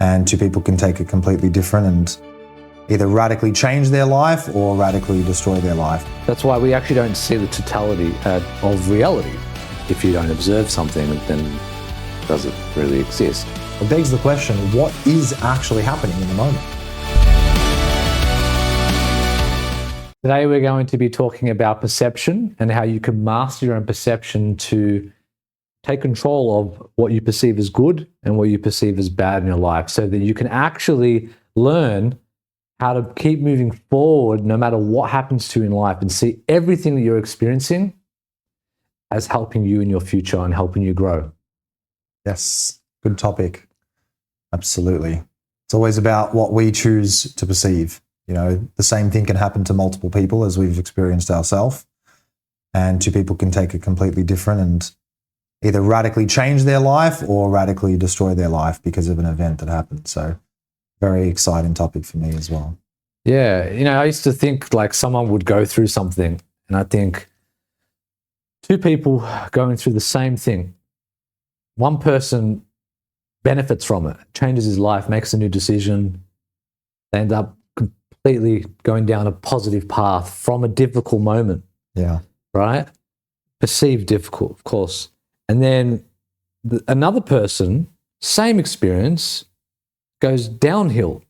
and two people can take it completely different and either radically change their life or radically destroy their life. That's why we actually don't see the totality of reality. If you don't observe something, then does it really exist? It begs the question, what is actually happening in the moment? Today we're going to be talking about perception and how you can master your own perception to take control of what you perceive as good and what you perceive as bad in your life, so that you can actually learn how to keep moving forward no matter what happens to you in life, and see everything that you're experiencing as helping you in your future and helping you grow. Yes, good topic. Absolutely. It's always about what we choose to perceive. You know, the same thing can happen to multiple people as we've experienced ourselves, and two people can take it completely different and either radically change their life or radically destroy their life because of an event that happened. So very exciting topic for me as well. Yeah, you know, I used to think like someone would go through something, and I think two people going through the same thing, one person benefits from it, changes his life, makes a new decision, they end up completely going down a positive path from a difficult moment. Yeah. Right? Perceived difficult, of course. And then another person, same experience, goes downhill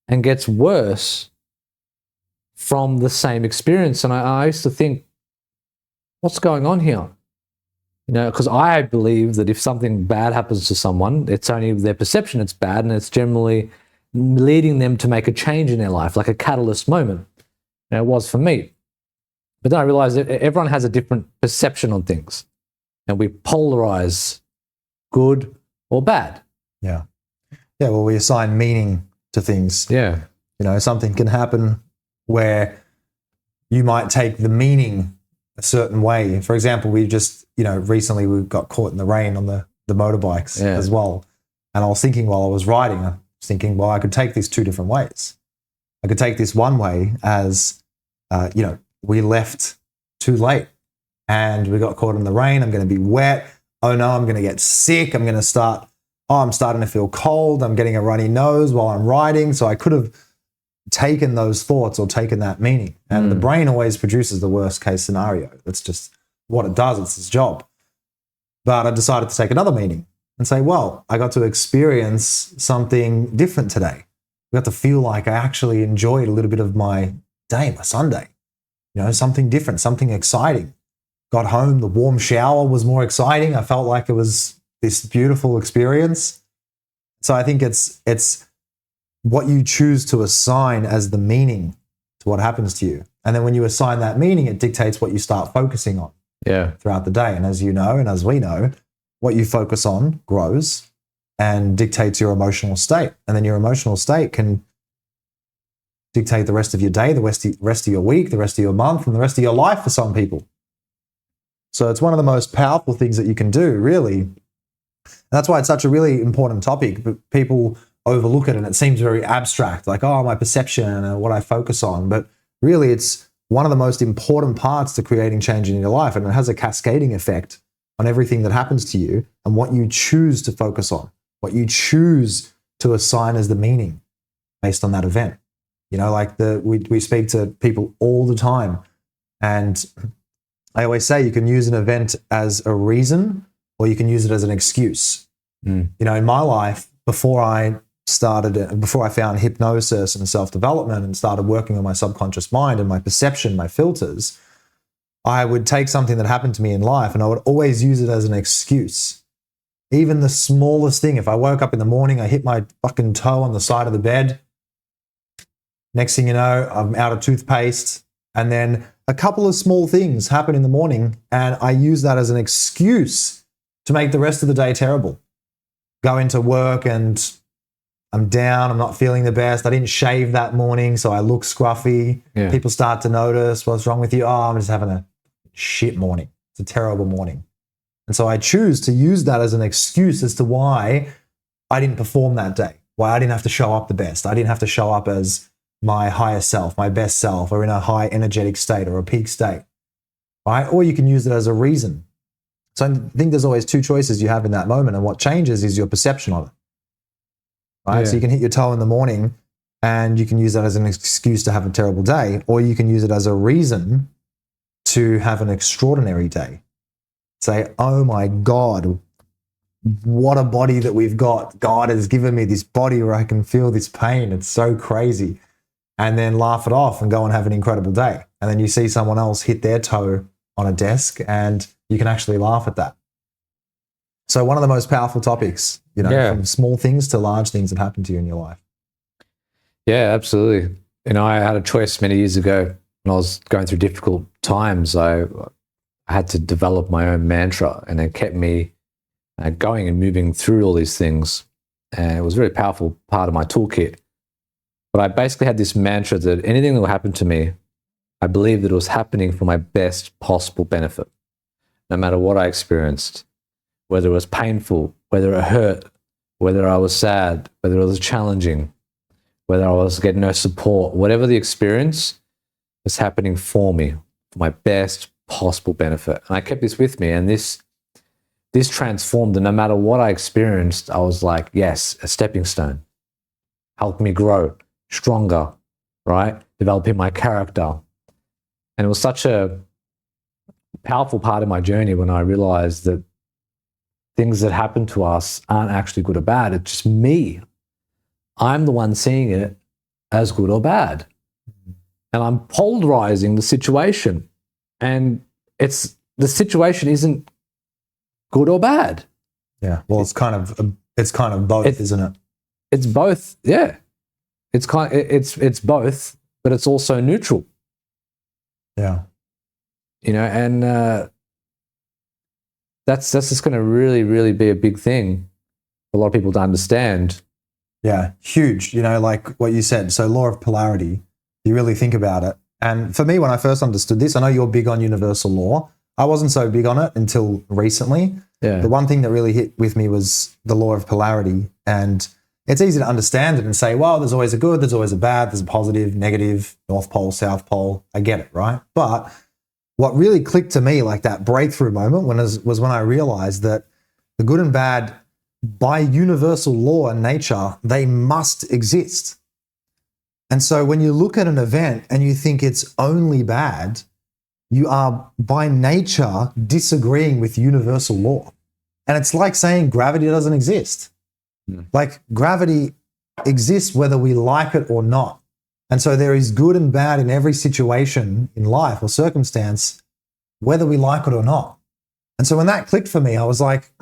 and gets worse from the same experience. And I used to think, what's going on here? You know, because I believe that if something bad happens to someone, it's only their perception it's bad, and it's generally leading them to make a change in their life, like a catalyst moment. And it was for me. But then I realized that everyone has a different perception on things, and we polarize good or bad. Yeah. Yeah, well, we assign meaning to things. Yeah. You know, something can happen where you might take the meaning a certain way. For example, we just, you know, recently we got caught in the rain on the motorbikes as well. And I was thinking while I was riding, I was thinking, well, I could take this two different ways. I could take this one way as, you know, we left too late and we got caught in the rain. I'm going to be wet. Oh no, I'm going to get sick. I'm going to start, I'm starting to feel cold. I'm getting a runny nose while I'm riding. So I could have taken those thoughts or taken that meaning. And the brain always produces the worst case scenario. That's just what it does. It's its job. But I decided to take another meaning and say, well, I got to experience something different today. I got to feel like I actually enjoyed a little bit of my day, my Sunday. You know, something different, something exciting. Got home, the warm shower was more exciting. I felt like it was this beautiful experience. So I think it's what you choose to assign as the meaning to what happens to you. And then when you assign that meaning, it dictates what you start focusing on throughout the day. And as you know, and as we know, what you focus on grows and dictates your emotional state. And then your emotional state can dictate the rest of your day, the rest of your week, the rest of your month, and the rest of your life for some people. So it's one of the most powerful things that you can do, really. And that's why it's such a really important topic, but people overlook it and it seems very abstract, like, oh, my perception and what I focus on. But really, it's one of the most important parts to creating change in your life, and it has a cascading effect on everything that happens to you and what you choose to focus on, what you choose to assign as the meaning based on that event. You know, like we speak to people all the time, and I always say you can use an event as a reason or you can use it as an excuse. You know, in my life, before I found hypnosis and self-development and started working on my subconscious mind and my perception, my filters, I would take something that happened to me in life and I would always use it as an excuse. Even the smallest thing, if I woke up in the morning, I hit my fucking toe on the side of the bed. Next thing you know, I'm out of toothpaste. And then a couple of small things happen in the morning and I use that as an excuse to make the rest of the day terrible. Go into work and I'm down, I'm not feeling the best. I didn't shave that morning, so I look scruffy. Yeah. People start to notice, what's wrong with you? Oh, I'm just having a shit morning. It's a terrible morning. And so I choose to use that as an excuse as to why I didn't perform that day, why I didn't have to show up the best. I didn't have to show up as my higher self, my best self, or in a high energetic state or a peak state, right? Or you can use it as a reason. So I think there's always two choices you have in that moment, and what changes is your perception of it. right? Yeah. So you can hit your toe in the morning and you can use that as an excuse to have a terrible day, or you can use it as a reason to have an extraordinary day. Say, oh my God, what a body that we've got. God has given me this body where I can feel this pain. It's so crazy. And then laugh it off and go and have an incredible day. And then you see someone else hit their toe on a desk and you can actually laugh at that. So one of the most powerful topics, from small things to large things that happen to you in your life. Yeah, absolutely. I had a choice many years ago when I was going through difficult times. I had to develop my own mantra, and it kept me going and moving through all these things. And it was a very powerful part of my toolkit. But I basically had this mantra that anything that will happen to me, I believed that it was happening for my best possible benefit, no matter what I experienced, whether it was painful, whether it hurt, whether I was sad, whether it was challenging, whether I was getting no support, whatever the experience was happening for me, for my best possible benefit. And I kept this with me, and this transformed, and no matter what I experienced, I was like, yes, a stepping stone, helped me grow stronger, right? Developing my character. And it was such a powerful part of my journey when I realized that things that happen to us aren't actually good or bad. It's just me. I'm the one seeing it as good or bad. And I'm polarizing the situation. And the situation isn't good or bad. Yeah. Well, it's kind of both, isn't it? It's both. Yeah. It's both, but it's also neutral. Yeah. And that's just going to really, really be a big thing for a lot of people to understand. Yeah, huge. Like what you said. So law of polarity, you really think about it. And for me, when I first understood this, I know you're big on universal law. I wasn't so big on it until recently. Yeah. The one thing that really hit with me was the law of polarity. And it's easy to understand it and say, well, there's always a good, there's always a bad, there's a positive, negative, North Pole, South Pole. I get it, right? But what really clicked to me, like that breakthrough moment, was when I realized that the good and bad, by universal law and nature, they must exist. And so when you look at an event and you think it's only bad, you are by nature disagreeing with universal law. And it's like saying gravity doesn't exist. Like gravity exists whether we like it or not. And so there is good and bad in every situation in life or circumstance, whether we like it or not. And so when that clicked for me, I was like,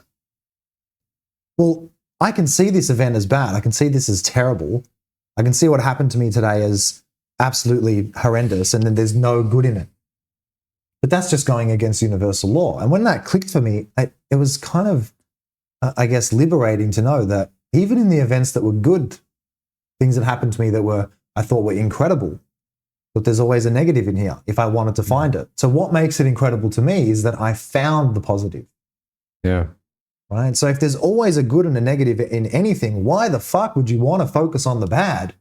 well, I can see this event as bad. I can see this as terrible. I can see what happened to me today as absolutely horrendous, and then there's no good in it. But that's just going against universal law. And when that clicked for me, it was kind of, I guess, liberating to know that even in the events that were good, things that happened to me that I thought were incredible, but there's always a negative in here if I wanted to find it. So what makes it incredible to me is that I found the positive. Yeah. Right? So if there's always a good and a negative in anything, why the fuck would you want to focus on the bad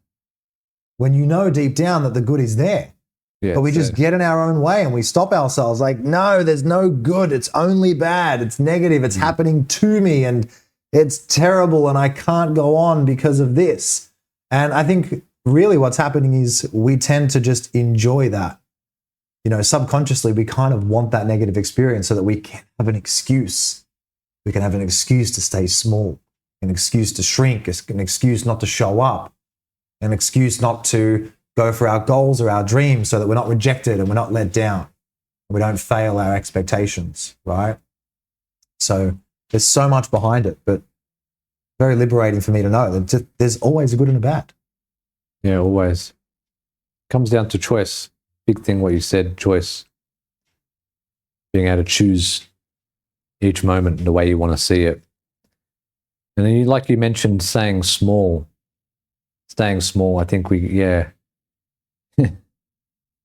when you know deep down that the good is there? Yeah, but we just get in our own way and we stop ourselves like, no, there's no good. It's only bad. It's negative. It's happening to me and it's terrible and I can't go on because of this. And I think really what's happening is we tend to just enjoy that. Subconsciously, we kind of want that negative experience so that we can have an excuse. We can have an excuse to stay small, an excuse to shrink, an excuse not to show up, an excuse not to go for our goals or our dreams so that we're not rejected and we're not let down. And we don't fail our expectations, right? So there's so much behind it, but very liberating for me to know that there's always a good and a bad. Yeah, always. Comes down to choice. Big thing what you said, choice. Being able to choose each moment the way you want to see it. And then like you mentioned, staying small, I think we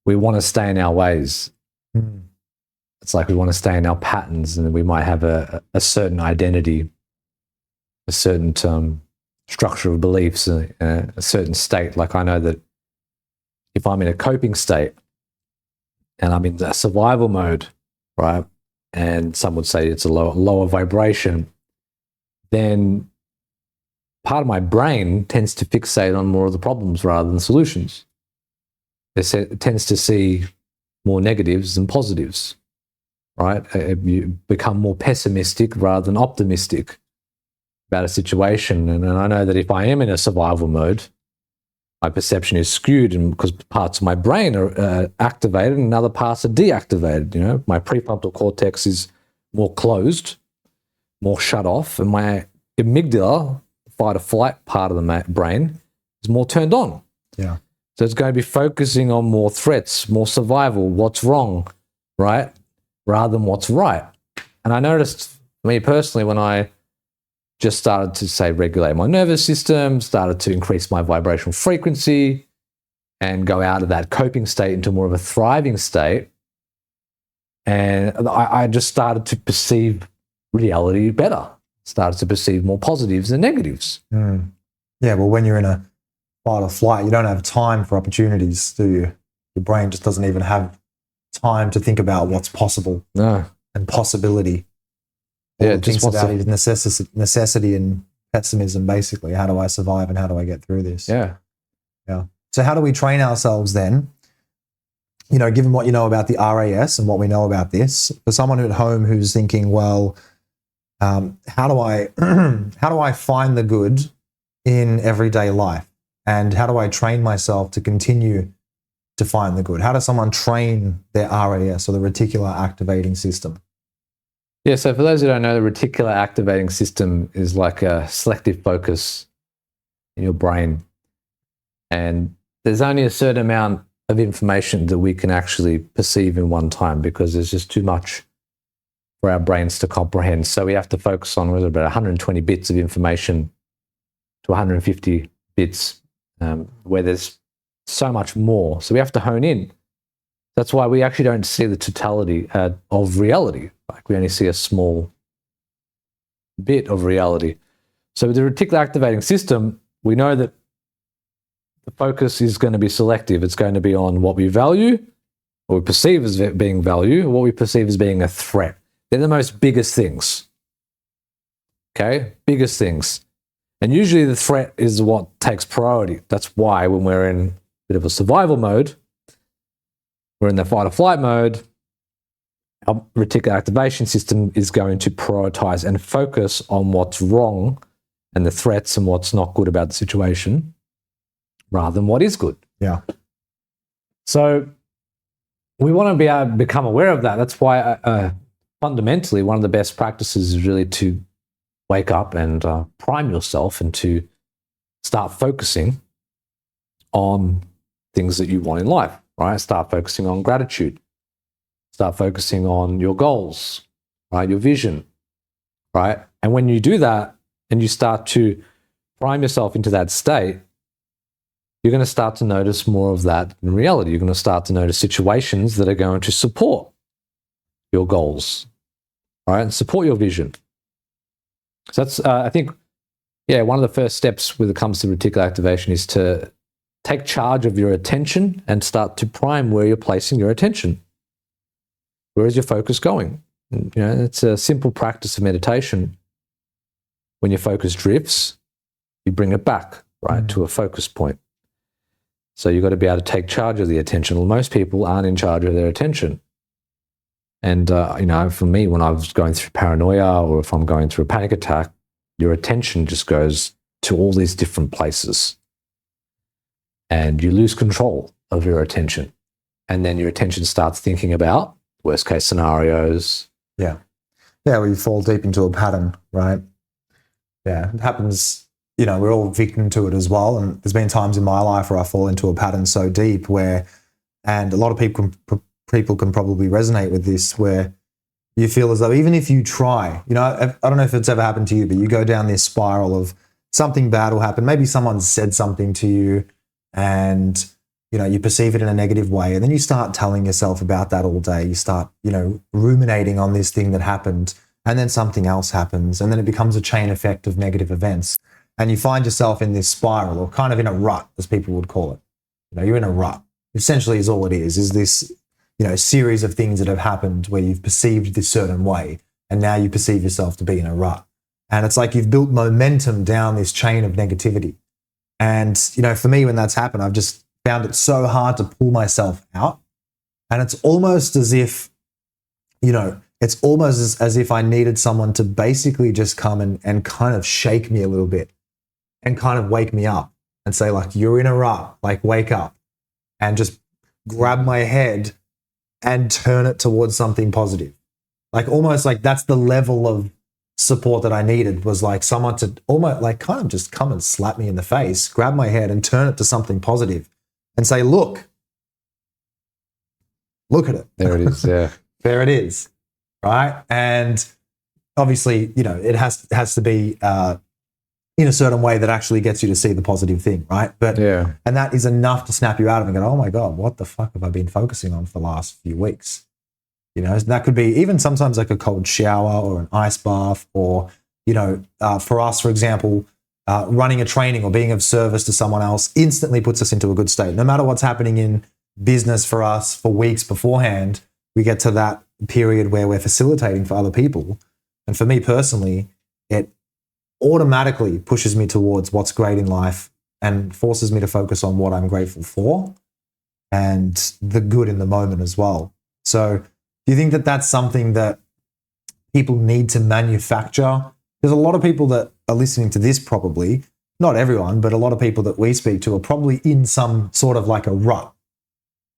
want to stay in our ways. It's like we want to stay in our patterns, and we might have a certain identity, a certain structure of beliefs, a certain state. Like I know that if I'm in a coping state and I'm in a survival mode, right, and some would say it's a lower vibration, then part of my brain tends to fixate on more of the problems rather than solutions. It tends to see more negatives than positives, right? You become more pessimistic rather than optimistic about a situation. And I know that if I am in a survival mode, my perception is skewed, and because parts of my brain are activated and other parts are deactivated. You know, my prefrontal cortex is more closed, more shut off, and my amygdala, fight or flight part of the brain, is more turned on. Yeah. So it's going to be focusing on more threats, more survival, what's wrong, right, rather than what's right. And I noticed, me personally, when I just started to, say, regulate my nervous system, started to increase my vibrational frequency and go out of that coping state into more of a thriving state. And I just started to perceive reality better, started to perceive more positives than negatives. Mm. Yeah, well, when you're in a fight or flight, you don't have time for opportunities, do you? Your brain just doesn't even have time to think about what's possible. No. And possibility. Yeah, it just wants about necessity and pessimism, basically. How do I survive and how do I get through this? Yeah. Yeah. So how do we train ourselves then? You know, given what you know about the RAS and what we know about this, for someone at home who's thinking, well, how do I find the good in everyday life? And how do I train myself to continue to find the good? How does someone train their RAS, or the reticular activating system? Yeah, so for those who don't know, the reticular activating system is like a selective focus in your brain. And there's only a certain amount of information that we can actually perceive in one time, because there's just too much for our brains to comprehend. So we have to focus on about 120 bits of information to 150 bits, where there's so much more. So we have to hone in. That's why we actually don't see the totality of reality. Like, we only see a small bit of reality. So with the reticular activating system, we know that the focus is going to be selective. It's going to be on what we value, what we perceive as being value, or what we perceive as being a threat. They're the most biggest things. Okay? Biggest things. And usually the threat is what takes priority. That's why when we're in a bit of a survival mode, we're in the fight or flight mode, our reticular activation system is going to prioritize and focus on what's wrong and the threats and what's not good about the situation, rather than what is good. Yeah. So we want to be able to become aware of that. That's why fundamentally one of the best practices is really to wake up and prime yourself and to start focusing on things that you want in life, right? Start focusing on gratitude. Start focusing on your goals, right? Your vision, right? And when you do that and you start to prime yourself into that state, you're going to start to notice more of that in reality. You're going to start to notice situations that are going to support your goals, right? And support your vision. So that's, I think, one of the first steps when it comes to reticular activation is to take charge of your attention and start to prime where you're placing your attention. Where is your focus going? And, it's a simple practice of meditation. When your focus drifts, you bring it back, right, to a focus point. So you've got to be able to take charge of the attention. Well, most people aren't in charge of their attention. And, for me, when I was going through paranoia, or if I'm going through a panic attack, your attention just goes to all these different places. And you lose control of your attention. And then your attention starts thinking about worst case scenarios. Yeah. Yeah, where you fall deep into a pattern, right? Yeah, it happens, we're all victim to it as well. And there's been times in my life where I fall into a pattern so deep and a lot of people can probably resonate with this, where you feel as though even if you try, I don't know if it's ever happened to you, but you go down this spiral of something bad will happen. Maybe someone said something to you and you perceive it in a negative way, and then you start telling yourself about that all day. You start, ruminating on this thing that happened, and then something else happens, and then it becomes a chain effect of negative events. And you find yourself in this spiral, or kind of in a rut, as people would call it. You're in a rut. Essentially is all it is this, series of things that have happened where you've perceived this certain way, and now you perceive yourself to be in a rut. And it's like you've built momentum down this chain of negativity. And, for me, when that's happened, I've just found it so hard to pull myself out. And it's almost as if, it's almost as if I needed someone to basically just come and kind of shake me a little bit and kind of wake me up and say, like, you're in a rut, like, wake up, and just grab my head and turn it towards something positive. Like, almost like that's the level of support that I needed, was like someone to almost like kind of just come and slap me in the face, grab my head and turn it to something positive and say, look at it. There it is. Yeah. There it is. Right. And obviously, it has to be in a certain way that actually gets you to see the positive thing. Right. But, and that is enough to snap you out of it and go, oh my God, what the fuck have I been focusing on for the last few weeks? That could be even sometimes like a cold shower or an ice bath, or, for us, for example, running a training or being of service to someone else instantly puts us into a good state. No matter what's happening in business for us for weeks beforehand, we get to that period where we're facilitating for other people. And for me personally, it automatically pushes me towards what's great in life and forces me to focus on what I'm grateful for and the good in the moment as well. So do you think that that's something that people need to manufacture? There's a lot of people that are listening to this, probably, not everyone, but a lot of people that we speak to are probably in some sort of like a rut.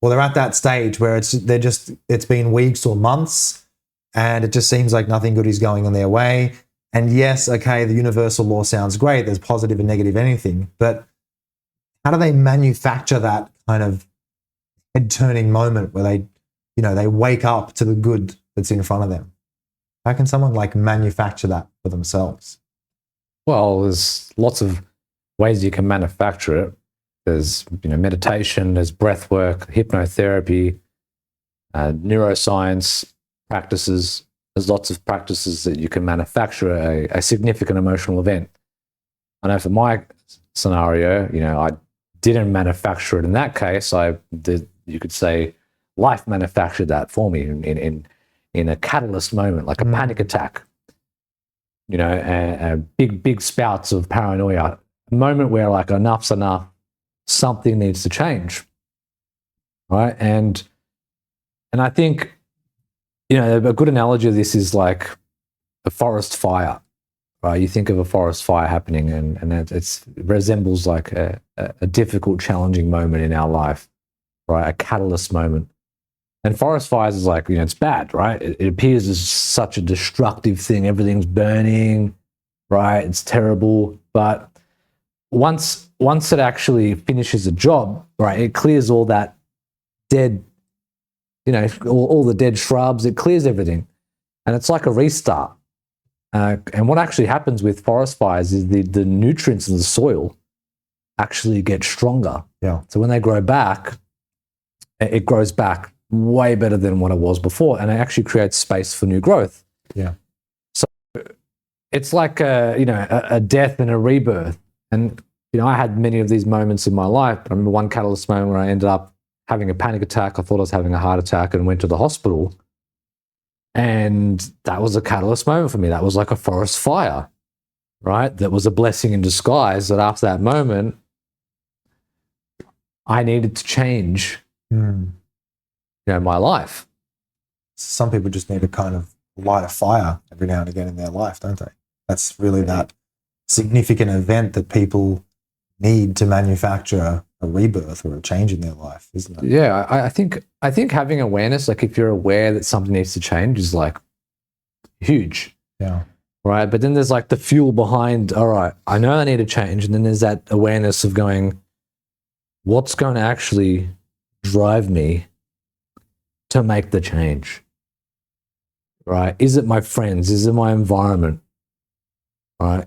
Or they're at that stage where it's been weeks or months and it just seems like nothing good is going on their way. And yes, okay, the universal law sounds great. There's positive and negative anything, but how do they manufacture that kind of head-turning moment where they wake up to the good that's in front of them? How can someone like manufacture that for themselves? Well, there's lots of ways you can manufacture it. There's, meditation, there's breath work, hypnotherapy, neuroscience practices. There's lots of practices that you can manufacture a significant emotional event. I know for my scenario, I didn't manufacture it in that case. You could say, life manufactured that for me in a catalyst moment, like a panic attack, big spouts of paranoia, a moment where like enough's enough, something needs to change, right? And I think, a good analogy of this is like a forest fire, right? You think of a forest fire happening and it resembles like a difficult, challenging moment in our life, right? A catalyst moment. And forest fires is like, it's bad, right? It appears as such a destructive thing. Everything's burning, right? It's terrible. But once it actually finishes a job, right, it clears all that dead, all the dead shrubs, it clears everything. And it's like a restart. And what actually happens with forest fires is the nutrients in the soil actually get stronger. Yeah. So when they grow back, it grows back way better than what it was before, and it actually creates space for new growth. Yeah. So it's like a death and a rebirth. And I had many of these moments in my life. I remember one catalyst moment where I ended up having a panic attack. I thought I was having a heart attack and went to the hospital. And that was a catalyst moment for me. That was like a forest fire, right? That was a blessing in disguise, that after that moment, I needed to change my life. Some people just need to kind of light a fire every now and again in their life, don't they? That's really that significant event that people need to manufacture a rebirth or a change in their life, isn't it? Yeah, I think having awareness, like if you're aware that something needs to change, is like huge. Yeah. Right. But then there's like the fuel behind, all right, I know I need to change. And then there's that awareness of going, what's going to actually drive me to make the change? Right? Is it my friends? Is it my environment? Right?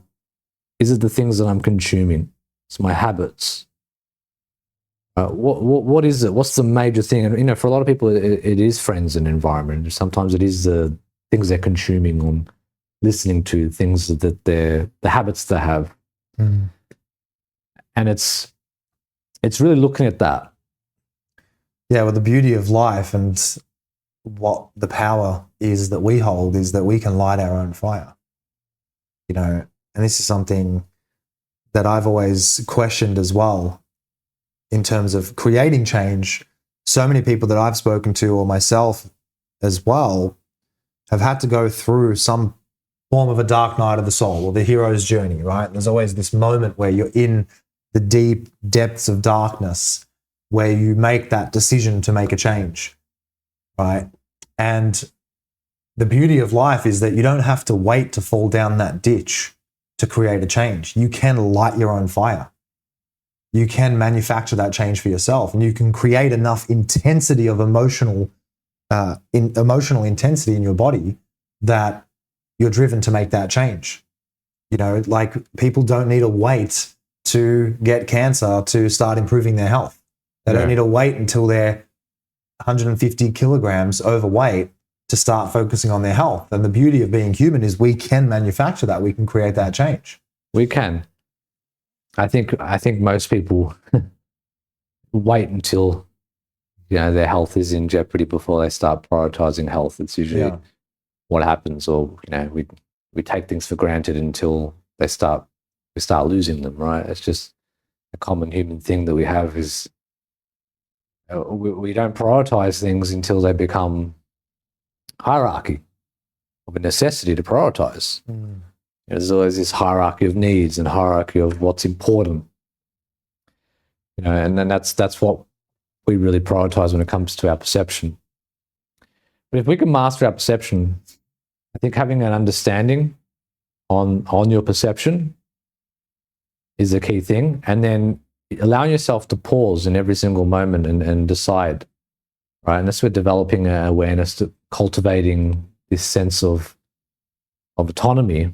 Is it the things that I'm consuming? It's my habits. What is it? What's the major thing? And for a lot of people, it is friends and environment. Sometimes it is the things they're consuming or listening to, things that the habits they have. And it's really looking at that. Yeah, well, the beauty of life and what the power is that we hold is that we can light our own fire. you know, and this is something that I've always questioned as well in terms of creating change. So many people that I've spoken to, or myself as well, have had to go through some form of a dark night of the soul or the hero's journey, right? And there's always this moment where you're in the deep depths of darkness where you make that decision to make a change, right? And the beauty of life is that you don't have to wait to fall down that ditch to create a change. You can light your own fire. You can manufacture that change for yourself, and you can create enough intensity of emotional intensity in your body that you're driven to make that change. You know, like people don't need to wait to get cancer to start improving their health. They don't need to wait until they're 150 kilograms overweight to start focusing on their health. And the beauty of being human is we can manufacture that. We can create that change. We can. I think most people wait until, you know, their health is in jeopardy before they start prioritizing health. It's usually what happens, or, you know, we take things for granted until we start losing them, right? It's just a common human thing that we have is we don't prioritize things until they become hierarchy of a necessity to prioritize. There's always this hierarchy of needs and hierarchy of what's important, you know, and then that's what we really prioritize when it comes to our perception. But if we can master our perception, I think having an understanding on your perception is the key thing, and then allowing yourself to pause in every single moment and decide, right? And that's where developing an awareness, to cultivating this sense of autonomy,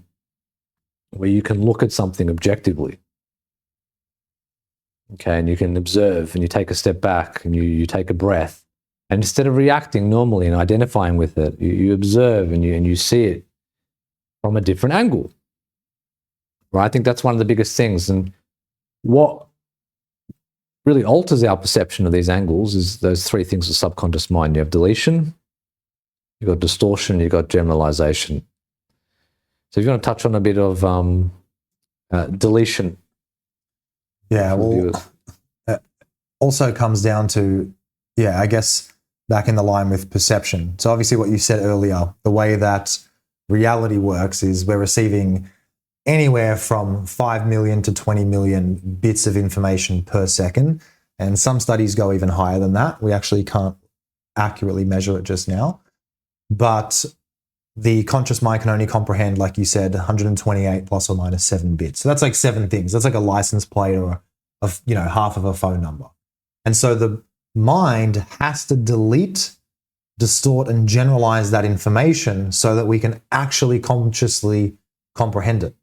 where you can look at something objectively, okay, and you can observe, and you take a step back, and you take a breath, and instead of reacting normally and identifying with it, you observe and you see it from a different angle, right? I think that's one of the biggest things, and what really alters our perception of these angles is those three things of subconscious mind. You have deletion, you've got distortion, you've got generalization. So if you want to touch on a bit of deletion. Yeah, well, it also comes down to, I guess, back in the line with perception. So obviously what you said earlier, the way that reality works is we're receiving anywhere from 5 million to 20 million bits of information per second. And some studies go even higher than that. We actually can't accurately measure it just now. But the conscious mind can only comprehend, like you said, 128 plus or minus 7 bits. So that's like 7 things. That's like a license plate or half of a phone number. And so the mind has to delete, distort, and generalize that information so that we can actually consciously comprehend it.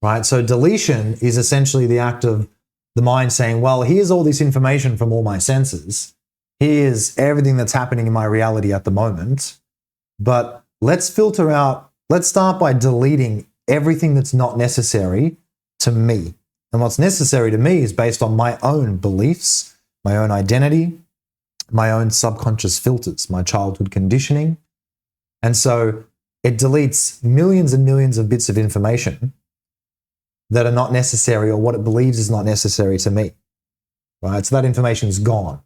Right? So deletion is essentially the act of the mind saying, well, here's all this information from all my senses. Here's everything that's happening in my reality at the moment. But let's filter out, let's start by deleting everything that's not necessary to me. And what's necessary to me is based on my own beliefs, my own identity, my own subconscious filters, my childhood conditioning. And so it deletes millions and millions of bits of information that are not necessary, or what it believes is not necessary to me, right? So that information is gone.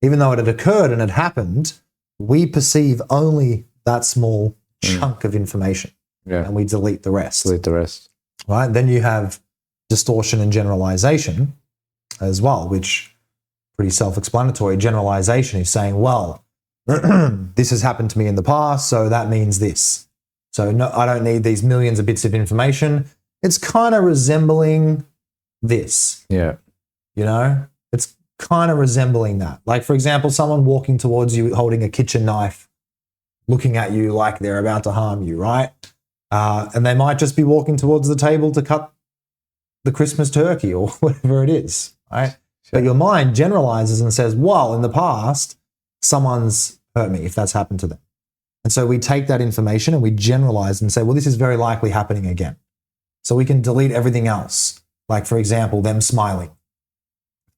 Even though it had occurred and it happened, we perceive only that small chunk of information, and we delete the rest. Right? Then you have distortion and generalization as well, which pretty self-explanatory. Generalization is saying, well, this has happened to me in the past, so that means this. So no, I don't need these millions of bits of information. It's kind of resembling this. Yeah. You know, it's kind of resembling that. Like, for example, someone walking towards you holding a kitchen knife, looking at you like they're about to harm you, right? And they might just be walking towards the table to cut the Christmas turkey or whatever it is, right? Sure. But your mind generalizes and says, well, in the past, someone's hurt me if that's happened to them. And so we take that information and we generalize and say, well, this is very likely happening again. So we can delete everything else. Like, for example, them smiling,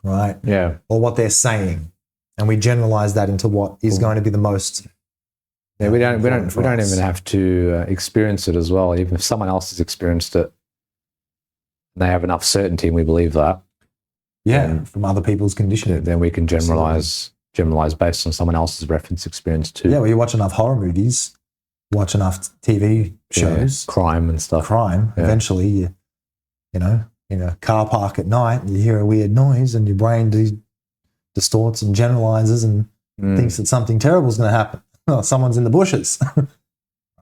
right? Yeah. Or what they're saying. And we generalize that into what is going to be the most Yeah, we don't even have to experience it as well. Even if someone else has experienced it, they have enough certainty, and we believe that. Yeah, from other people's conditioning. Then we can generalize based on someone else's reference experience too. Yeah, well, you watch enough horror movies, watch enough TV shows, crime and stuff. Eventually, you know, in a car park at night, you hear a weird noise, and your brain distorts and generalizes and thinks that something terrible is going to happen. Oh, someone's in the bushes.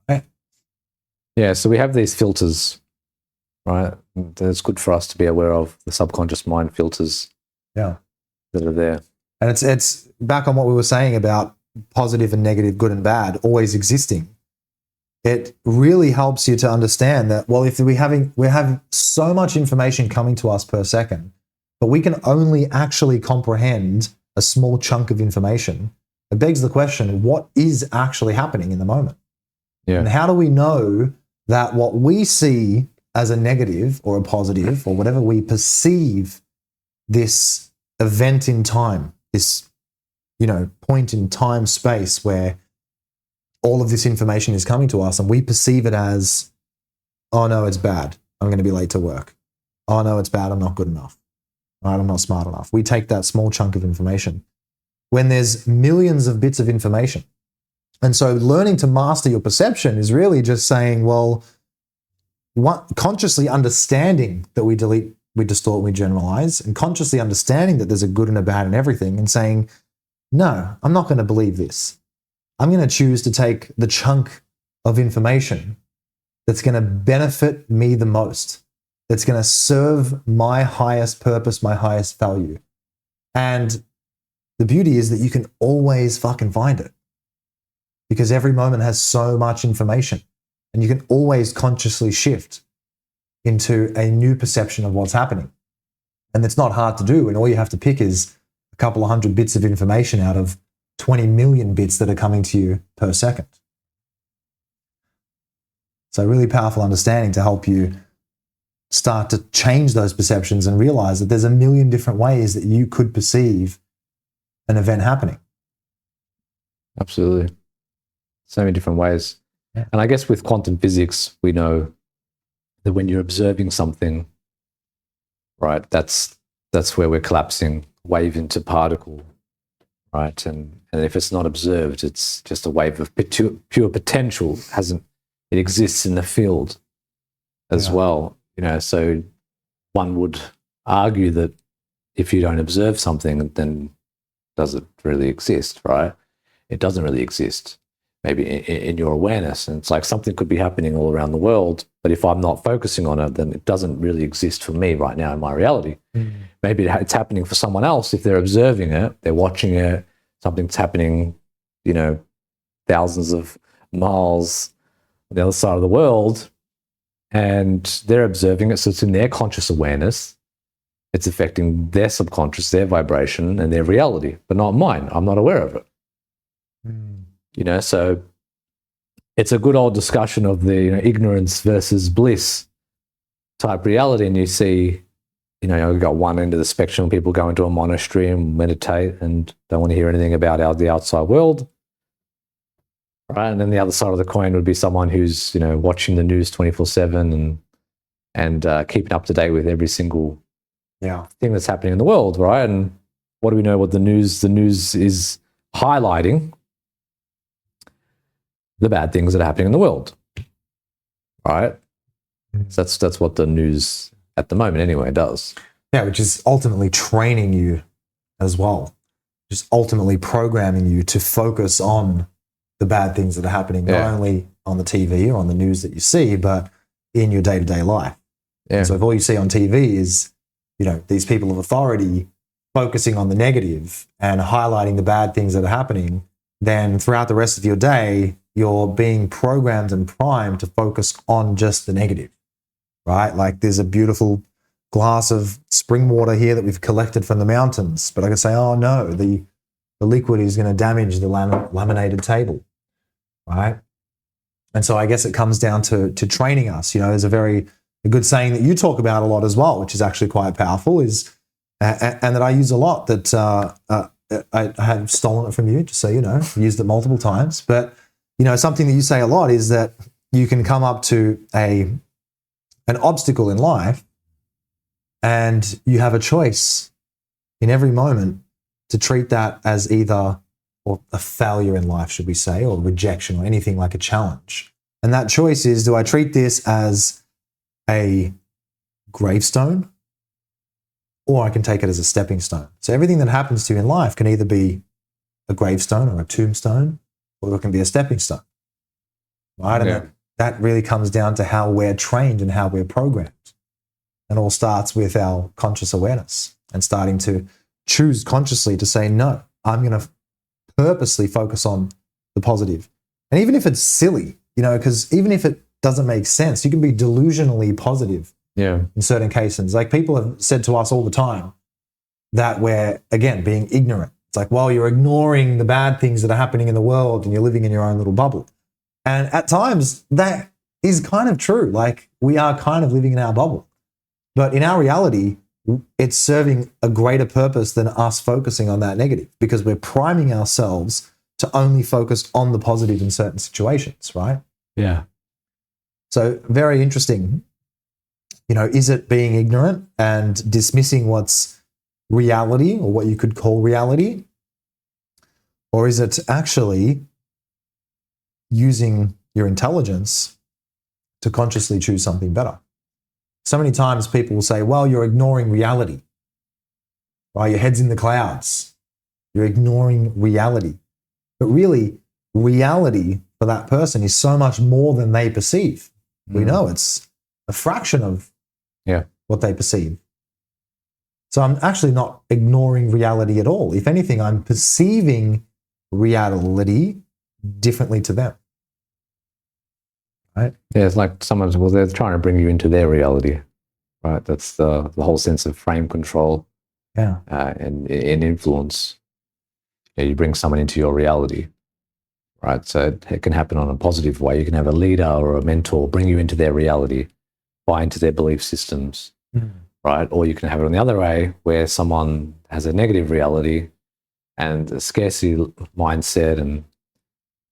Right? Yeah, so we have these filters, right? It's good for us to be aware of the subconscious mind filters. Yeah, that are there. And it's back on what we were saying about positive and negative, good and bad, always existing. It really helps you to understand that, well, if we have so much information coming to us per second, but we can only actually comprehend a small chunk of information, it begs the question, what is actually happening in the moment? Yeah. And how do we know that what we see as a negative or a positive or whatever we perceive this event in time, this, point in time, space where all of this information is coming to us and we perceive it as, oh no, it's bad, I'm going to be late to work. Oh no, it's bad, I'm not good enough. All right, I'm not smart enough. We take that small chunk of information when there's millions of bits of information. And so learning to master your perception is really just saying, well, consciously understanding that we delete, we distort, we generalize, and consciously understanding that there's a good and a bad in everything, and saying, no, I'm not going to believe this. I'm going to choose to take the chunk of information that's going to benefit me the most, that's going to serve my highest purpose, my highest value. And the beauty is that you can always fucking find it, because every moment has so much information, and you can always consciously shift into a new perception of what's happening. And it's not hard to do, and all you have to pick is a couple of hundred bits of information out of 20 million bits that are coming to you per second. So really powerful understanding to help you start to change those perceptions and realize that there's a million different ways that you could perceive an event happening. Absolutely. So many different ways. Yeah. And I guess with quantum physics, we know that when you're observing something, right, that's where we're collapsing wave into particle, right? And if it's not observed, it's just a wave of pure potential. It exists in the field as well, so one would argue that if you don't observe something, then does it really exist, right? It doesn't really exist, maybe in your awareness. And it's like something could be happening all around the world, but if I'm not focusing on it, then it doesn't really exist for me right now in my reality. Maybe it's happening for someone else. If they're observing it, they're watching it, something's happening, thousands of miles on the other side of the world, and they're observing it, so it's in their conscious awareness. It's affecting their subconscious, their vibration, and their reality, but not mine. I'm not aware of it. So it's a good old discussion of the ignorance versus bliss type reality. And you see, you've got one end of the spectrum, people go into a monastery and meditate and don't want to hear anything about the outside world. Right. And then the other side of the coin would be someone who's, watching the news 24/7 and keeping up to date with every single thing that's happening in the world. Right. And what do we know what the news is highlighting? The bad things that are happening in the world. Right. So that's what the news at the moment anyway does. Yeah, which is ultimately training you as well. Just ultimately programming you to focus on the bad things that are happening, not only on the TV or on the news that you see, but in your day-to-day life. Yeah. So if all you see on TV is, these people of authority focusing on the negative and highlighting the bad things that are happening, then throughout the rest of your day, you're being programmed and primed to focus on just the negative, right? Like there's a beautiful glass of spring water here that we've collected from the mountains, but I can say, oh no, the liquid is going to damage the laminated table, right? And so I guess it comes down to training us. There's a good saying that you talk about a lot as well, which is actually quite powerful, is and that I use a lot, that I have stolen it from you, just so you know, used it multiple times, but something that you say a lot is that you can come up to an obstacle in life and you have a choice in every moment to treat that as either or a failure in life, should we say, or rejection or anything like a challenge. And that choice is, do I treat this as a gravestone, or I can take it as a stepping stone? So everything that happens to you in life can either be a gravestone or a tombstone, or it can be a stepping stone. Right? And that really comes down to how we're trained and how we're programmed. And all starts with our conscious awareness and starting to choose consciously to say, no, I'm going to purposely focus on the positive. And even if it's silly, because even if it doesn't make sense, you can be delusionally positive in certain cases. Like people have said to us all the time that we're, again, being ignorant. It's like, well, you're ignoring the bad things that are happening in the world and you're living in your own little bubble. And at times that is kind of true. Like we are kind of living in our bubble. But in our reality, it's serving a greater purpose than us focusing on that negative, because we're priming ourselves to only focus on the positive in certain situations, right? Yeah. So very interesting. Is it being ignorant and dismissing what's reality or what you could call reality? Or is it actually using your intelligence to consciously choose something better? So many times people will say, well, you're ignoring reality, right? Your head's in the clouds. You're ignoring reality. But really, reality for that person is so much more than they perceive. We know it's a fraction of what they perceive. So I'm actually not ignoring reality at all. If anything, I'm perceiving reality differently to them. Right? Yeah, it's like they're trying to bring you into their reality, right? That's the whole sense of frame control and influence. You bring someone into your reality, right? So it can happen on a positive way. You can have a leader or a mentor bring you into their reality, buy into their belief systems, right? Or you can have it on the other way where someone has a negative reality and a scarcity mindset, and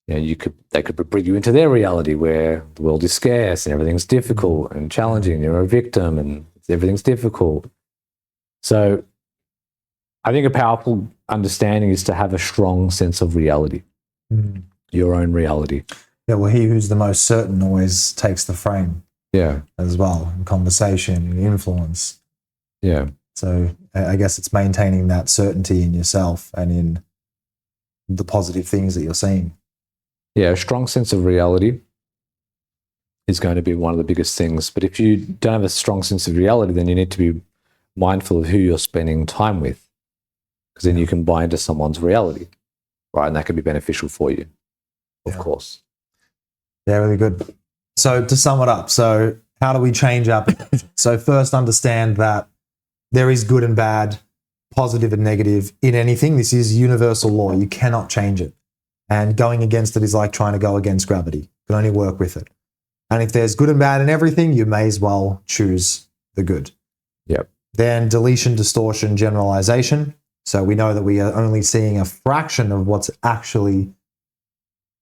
they could bring you into their reality where the world is scarce and everything's difficult and challenging. You're a victim and everything's difficult. So I think a powerful understanding is to have a strong sense of reality, your own reality. Yeah, well, he who's the most certain always takes the frame as well, in conversation, in influence. Yeah. So I guess it's maintaining that certainty in yourself and in the positive things that you're seeing. Yeah, a strong sense of reality is going to be one of the biggest things. But if you don't have a strong sense of reality, then you need to be mindful of who you're spending time with, because then you can buy into someone's reality, right? And that can be beneficial for you, of course. Yeah, really good. So to sum it up, so how do we change our perception? So first, understand that there is good and bad, positive and negative in anything. This is universal law. You cannot change it. And going against it is like trying to go against gravity. You can only work with it. And if there's good and bad in everything, you may as well choose the good. Yep. Then deletion, distortion, generalization. So we know that we are only seeing a fraction of what's actually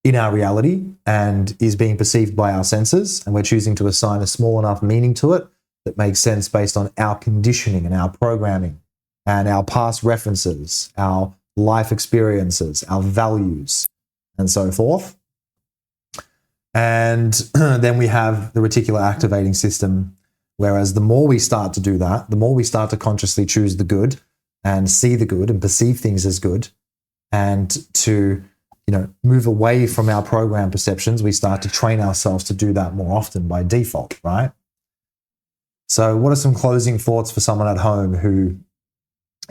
in our reality and is being perceived by our senses. And we're choosing to assign a small enough meaning to it that makes sense based on our conditioning and our programming and our past references, our life experiences, our values, and so forth. And then we have the reticular activating system, whereas the more we start to do that, the more we start to consciously choose the good and see the good and perceive things as good, and to move away from our program perceptions, we start to train ourselves to do that more often by default, right? So what are some closing thoughts for someone at home who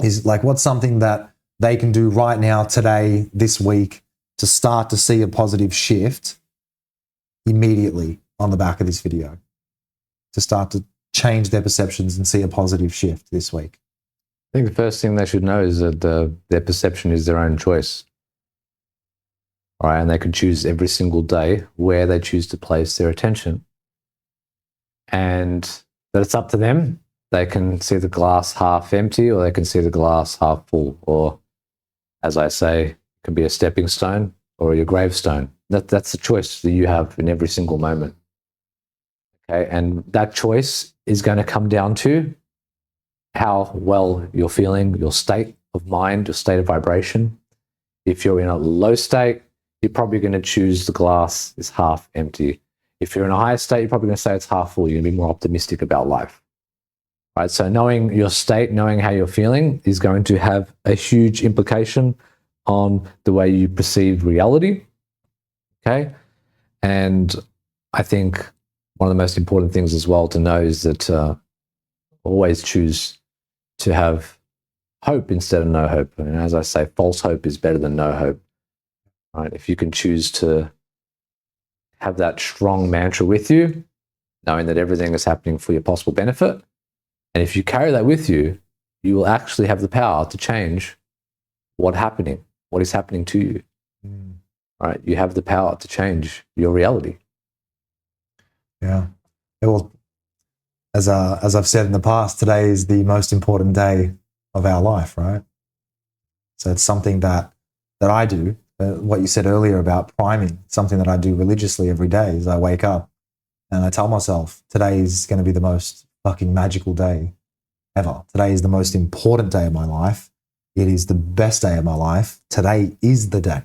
is like, what's something that they can do right now, today, this week, to start to see a positive shift immediately on the back of this video, to start to change their perceptions and see a positive shift this week? I think the first thing they should know is that their perception is their own choice. All right, and they can choose every single day where they choose to place their attention. And that it's up to them. They can see the glass half empty, or they can see the glass half full. Or, as I say, it can be a stepping stone or your gravestone. That's the choice that you have in every single moment. Okay, and that choice is going to come down to how well you're feeling, your state of mind, your state of vibration. If you're in a low state, you're probably going to choose the glass is half empty. If you're in a higher state, you're probably going to say it's half full. You're going to be more optimistic about life. Right? So knowing your state, knowing how you're feeling is going to have a huge implication on the way you perceive reality. Okay? And I think one of the most important things as well to know is that always choose to have hope instead of no hope. And as I say, false hope is better than no hope. Right? If you can choose to have that strong mantra with you, knowing that everything is happening for your possible benefit, and if you carry that with you, you will actually have the power to change what is happening to you. Right? You have the power to change your reality. Yeah. Well, as I've said in the past, today is the most important day of our life, right? So it's something that I do. What you said earlier about priming, something that I do religiously every day is I wake up and I tell myself, today is going to be the most fucking magical day ever. Today is the most important day of my life. It is the best day of my life. Today is the day.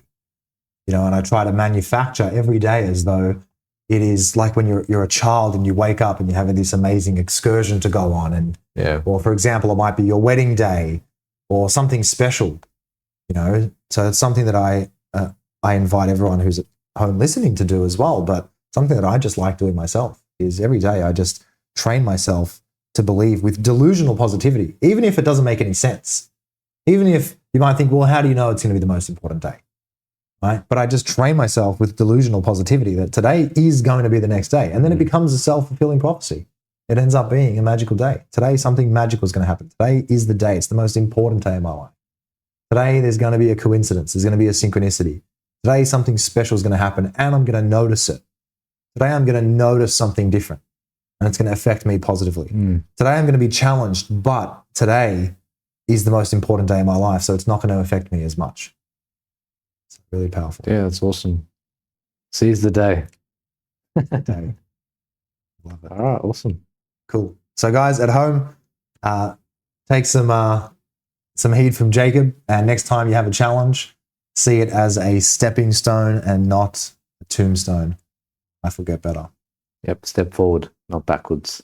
You know, and I try to manufacture every day as though it is like when you're a child and you wake up and you're having this amazing excursion to go on. And, or for example, it might be your wedding day or something special, you know. So it's something that I invite everyone who's at home listening to do as well. But something that I just like doing myself is every day I just train myself to believe with delusional positivity, even if it doesn't make any sense. Even if you might think, well, how do you know it's going to be the most important day? Right? But I just train myself with delusional positivity that today is going to be the next day. And then it becomes a self-fulfilling prophecy. It ends up being a magical day. Today, something magical is going to happen. Today is the day. It's the most important day of my life. Today, there's going to be a coincidence. There's going to be a synchronicity. Today, something special is going to happen and I'm going to notice it. Today, I'm going to notice something different and it's going to affect me positively. Today, I'm going to be challenged, but today is the most important day of my life. So it's not going to affect me as much. It's really powerful. Yeah, that's awesome. Seize the day. Day. Love it. All right, awesome. Cool. So guys at home, take some heed from Jacob, and next time you have a challenge, see it as a stepping stone and not a tombstone. Life will get better. Yep, step forward, not backwards.